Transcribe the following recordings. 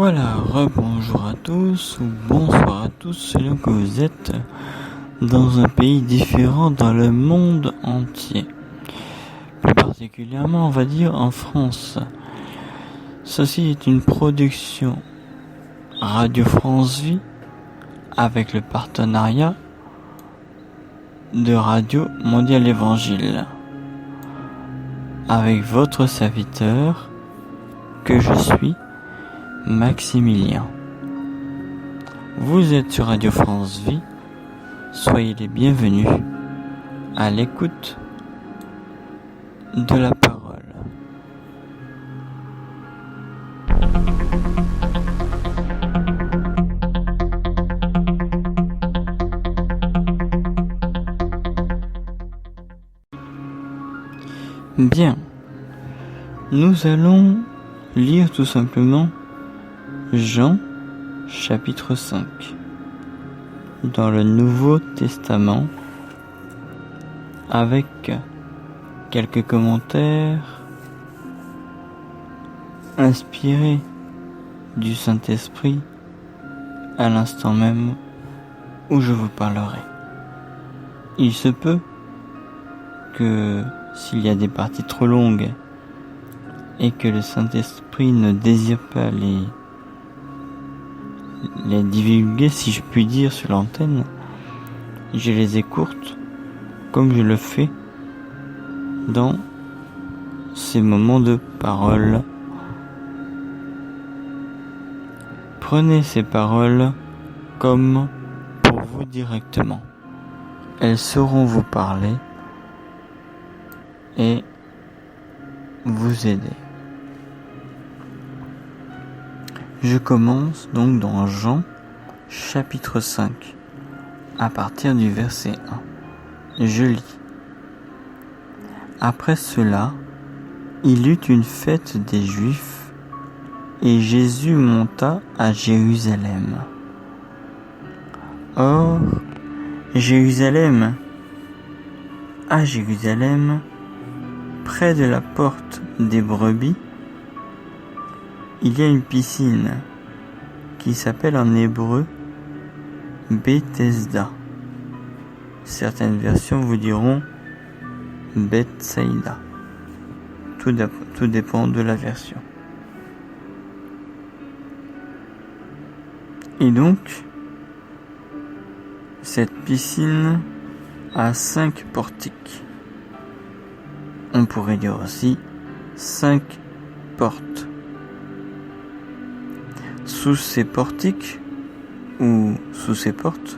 Voilà, rebonjour à tous ou bonsoir à tous selon que vous êtes dans un pays différent dans le monde entier. Plus particulièrement, on va dire en France. Ceci est une production Radio France Vie avec le partenariat de Radio Mondiale Évangile. Avec votre serviteur que je suis, Maximilien. Vous êtes sur Radio France Vie, soyez les bienvenus à l'écoute de la parole. Bien, nous allons lire tout simplement Jean chapitre 5 dans le Nouveau Testament avec quelques commentaires inspirés du Saint-Esprit à l'instant même où je vous parlerai. Il se peut que s'il y a des parties trop longues et que le Saint-Esprit ne désire pas les divulguer, si je puis dire, sur l'antenne, je les écourte comme je le fais dans ces moments de parole. Prenez ces paroles comme pour vous directement. Elles sauront vous parler et vous aider. Je commence donc dans Jean chapitre 5 à partir du verset 1. Je lis. Après cela, il eut une fête des Juifs et Jésus monta à Jérusalem. Or, à Jérusalem, près de la porte des brebis, il y a une piscine qui s'appelle en hébreu Bethesda. Certaines versions vous diront Bethsaïda. Tout dépend de la version. Et donc, cette piscine a 5 portiques. On pourrait dire aussi 5 portes. Sous ces portiques, ou sous ces portes,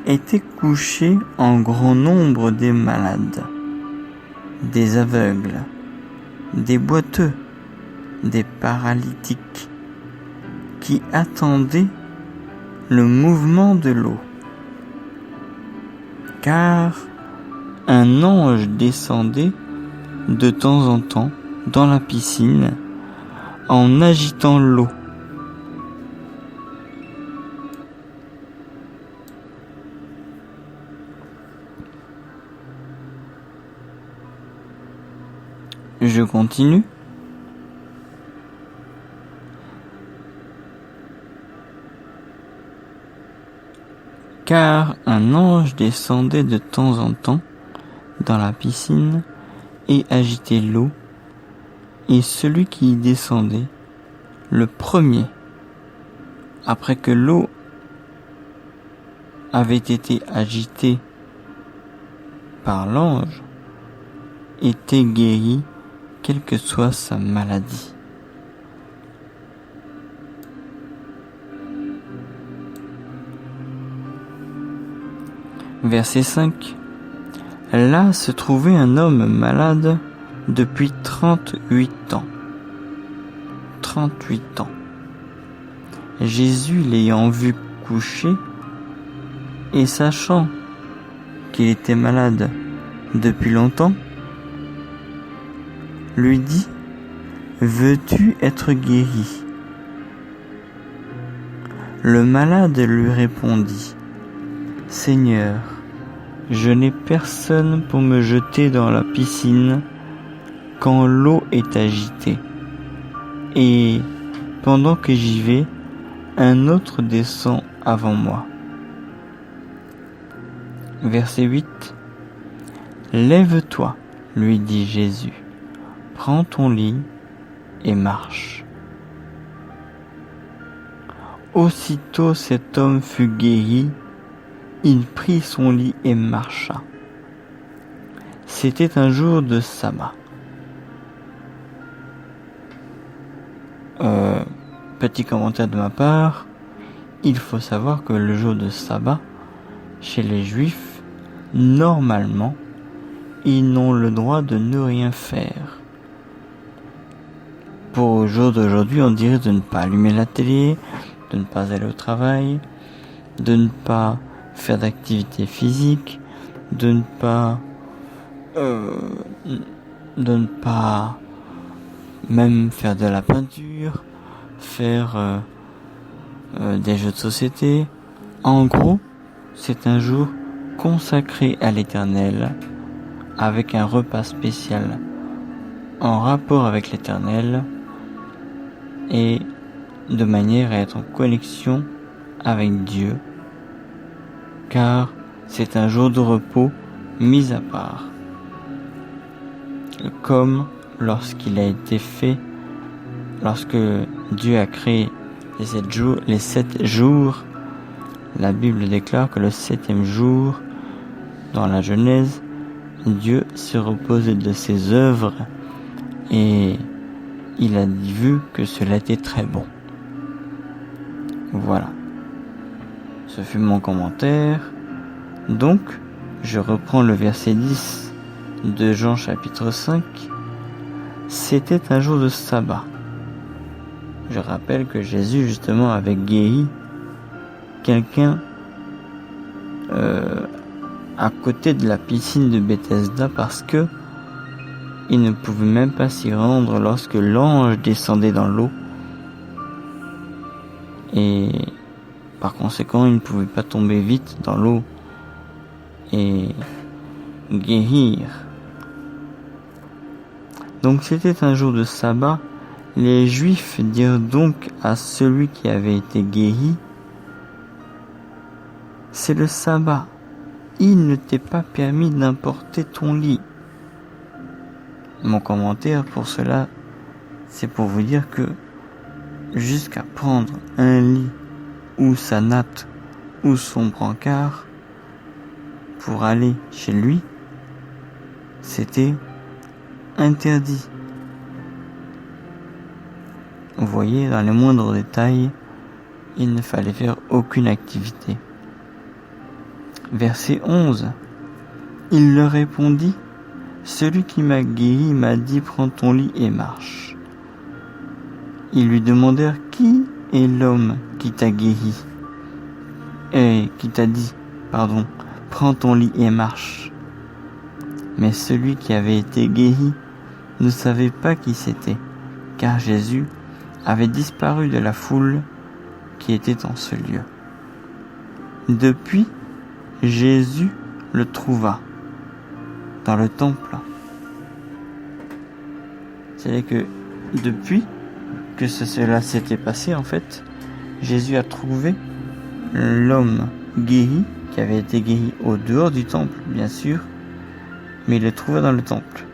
étaient couchés en grand nombre des malades, des aveugles, des boiteux, des paralytiques, qui attendaient le mouvement de l'eau. Car un ange descendait de temps en temps dans la piscine en agitant l'eau. Je continue. Car un ange descendait de temps en temps dans la piscine et agitait l'eau, et celui qui y descendait, le premier, après que l'eau avait été agitée par l'ange, était guéri, quelle que soit sa maladie. Verset 5. Là se trouvait un homme malade depuis 38 ans. 38 ans. Jésus l'ayant vu couché et sachant qu'il était malade depuis longtemps, lui dit : veux-tu être guéri ? Le malade lui répondit : Seigneur, je n'ai personne pour me jeter dans la piscine quand l'eau est agitée. Et pendant que j'y vais, un autre descend avant moi. Verset 8. Lève-toi, lui dit Jésus, prends ton lit et marche. Aussitôt cet homme fut guéri, il prit son lit et marcha. C'était un jour de sabbat. Petit commentaire de ma part, il faut savoir que le jour de sabbat, chez les juifs, normalement, ils n'ont le droit de ne rien faire. Pour le jour d'aujourd'hui, on dirait de ne pas allumer la télé, de ne pas aller au travail, de ne pas faire d'activité physique, de ne pas même faire de la peinture, faire des jeux de société. En gros, c'est un jour consacré à l'Éternel, avec un repas spécial en rapport avec l'Éternel et de manière à être en connexion avec Dieu, car c'est un jour de repos mis à part. Comme lorsqu'il a été fait, lorsque Dieu a créé les 7 jours, la Bible déclare que le 7e jour, dans la Genèse, Dieu s'est reposé de ses œuvres et il a vu que cela était très bon. Voilà. Ce fut mon commentaire. Donc, je reprends le verset 10 de Jean chapitre 5. C'était un jour de sabbat. Je rappelle que Jésus justement avait guéri quelqu'un à côté de la piscine de Bethesda parce que il ne pouvait même pas s'y rendre lorsque l'ange descendait dans l'eau. Et par conséquent, il ne pouvait pas tomber vite dans l'eau et guérir. Donc c'était un jour de sabbat. Les Juifs dirent donc à celui qui avait été guéri, c'est le sabbat. Il ne t'est pas permis d'emporter ton lit. Mon commentaire pour cela, c'est pour vous dire que jusqu'à prendre un lit ou sa natte ou son brancard pour aller chez lui, c'était interdit. Vous voyez, dans les moindres détails, il ne fallait faire aucune activité. Verset 11. Il leur répondit, celui qui m'a guéri m'a dit, prends ton lit et marche. Ils lui demandèrent, qui est l'homme qui t'a guéri et qui t'a dit, prends ton lit et marche. Mais celui qui avait été guéri ne savait pas qui c'était, car Jésus avait disparu de la foule qui était en ce lieu. Depuis, Jésus le trouva dans le temple. C'est-à-dire que depuis que cela s'était passé, en fait, Jésus a trouvé l'homme guéri, qui avait été guéri au dehors du temple, bien sûr, mais il le trouva dans le temple.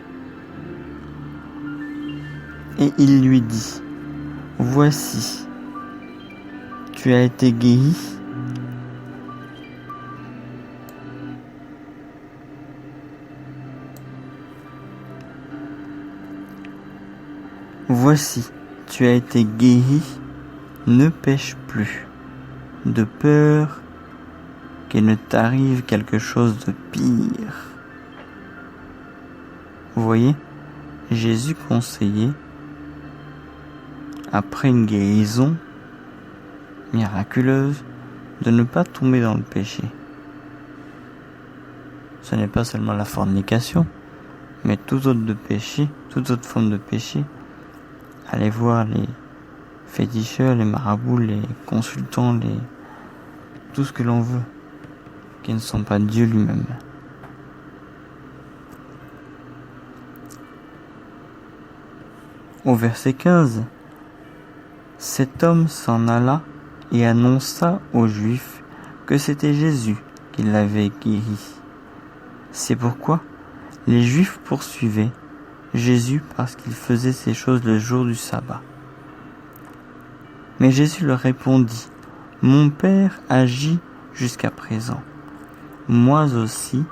Et il lui dit, voici, tu as été guéri. Voici, tu as été guéri, ne pêche plus, de peur qu'il ne t'arrive quelque chose de pire. Vous voyez, Jésus conseillait, après une guérison miraculeuse, de ne pas tomber dans le péché. Ce n'est pas seulement la fornication, mais toute autre forme de péché. Allez voir les féticheurs, les marabouts, les consultants, tout ce que l'on veut, qui ne sont pas Dieu lui-même. Au verset 15, Cet homme s'en alla et annonça aux Juifs que c'était Jésus qui l'avait guéri. C'est pourquoi les Juifs poursuivaient Jésus parce qu'il faisait ces choses le jour du sabbat. Mais Jésus leur répondit, « Mon Père agit jusqu'à présent. Moi aussi,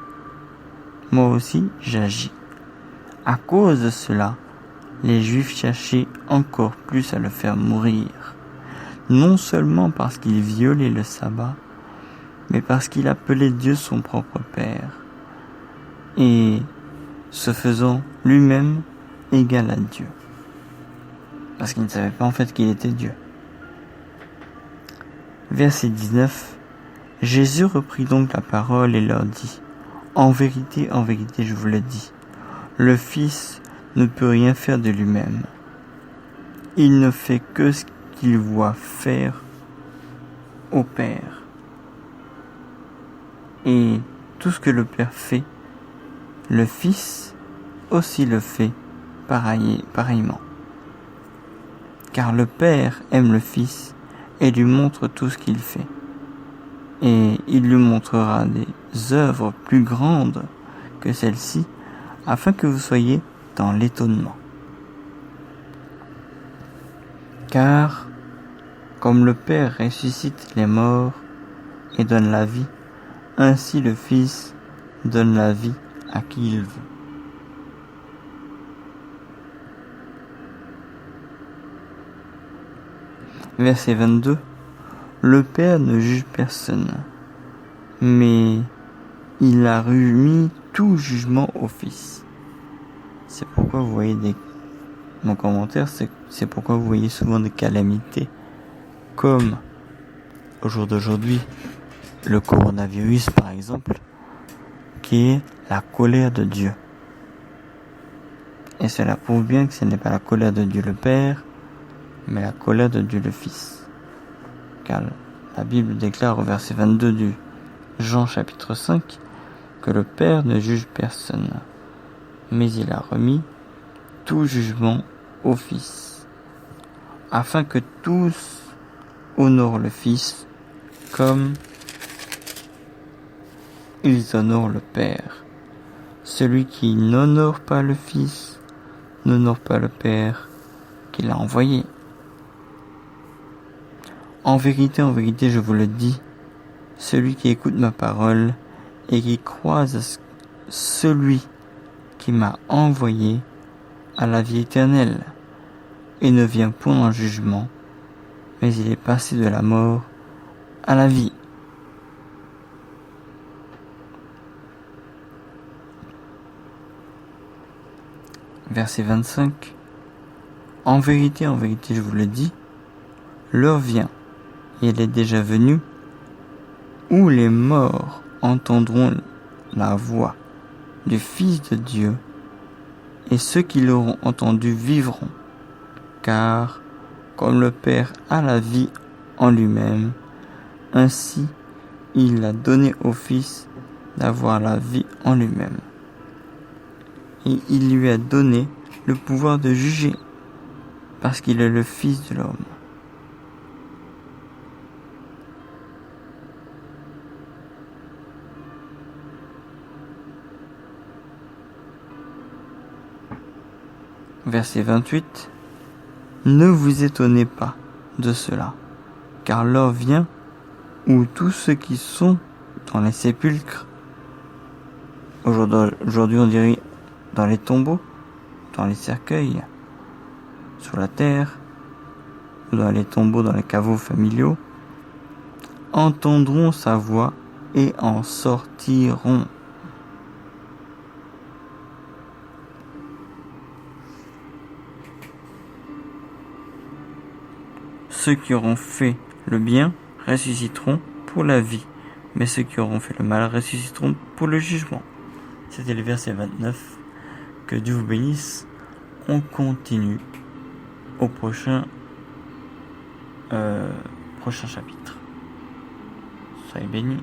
j'agis. » À cause de cela, les Juifs cherchaient encore plus à le faire mourir, non seulement parce qu'il violait le sabbat, mais parce qu'il appelait Dieu son propre Père, et se faisant lui-même égal à Dieu, parce qu'il ne savait pas en fait qu'il était Dieu. Verset 19. Jésus reprit donc la parole et leur dit, « en vérité, je vous le dis, le Fils ne peut rien faire de lui-même. Il ne fait que ce qu'il voit faire au Père. Et tout ce que le Père fait, le Fils aussi le fait pareillement. Car le Père aime le Fils et lui montre tout ce qu'il fait. Et il lui montrera des œuvres plus grandes que celles-ci, afin que vous soyez dans l'étonnement. Car, comme le Père ressuscite les morts et donne la vie, ainsi le Fils donne la vie à qui il veut. » Verset 22. Le Père ne juge personne, mais il a remis tout jugement au Fils. C'est pourquoi vous voyez mon commentaire, c'est pourquoi vous voyez souvent des calamités, comme au jour d'aujourd'hui, le coronavirus par exemple, qui est la colère de Dieu. Et cela prouve bien que ce n'est pas la colère de Dieu le Père, mais la colère de Dieu le Fils. Car la Bible déclare au verset 22 du Jean chapitre 5 que le Père ne juge personne, mais il a remis tout jugement au Fils, afin que tous honorent le Fils comme ils honorent le Père. Celui qui n'honore pas le Fils n'honore pas le Père qui l'a envoyé. En vérité, je vous le dis, celui qui écoute ma parole et qui croit à celui qui m'a envoyé a la vie éternelle et ne vient point en jugement, mais il est passé de la mort à la vie. Verset 25. En vérité, je vous le dis, l'heure vient, et elle est déjà venue, où les morts entendront la voix du Fils de Dieu, et ceux qui l'auront entendu vivront, car comme le Père a la vie en lui-même, ainsi il a donné au Fils d'avoir la vie en lui-même. Et il lui a donné le pouvoir de juger, parce qu'il est le Fils de l'homme. Verset 28. Ne vous étonnez pas de cela, car l'heure vient où tous ceux qui sont dans les sépulcres, aujourd'hui on dirait dans les tombeaux, dans les cercueils, sous la terre, ou dans les tombeaux, dans les caveaux familiaux, entendront sa voix et en sortiront. Ceux qui auront fait le bien ressusciteront pour la vie, mais ceux qui auront fait le mal ressusciteront pour le jugement. C'était le verset 29. Que Dieu vous bénisse. On continue au prochain chapitre. Soyez bénis.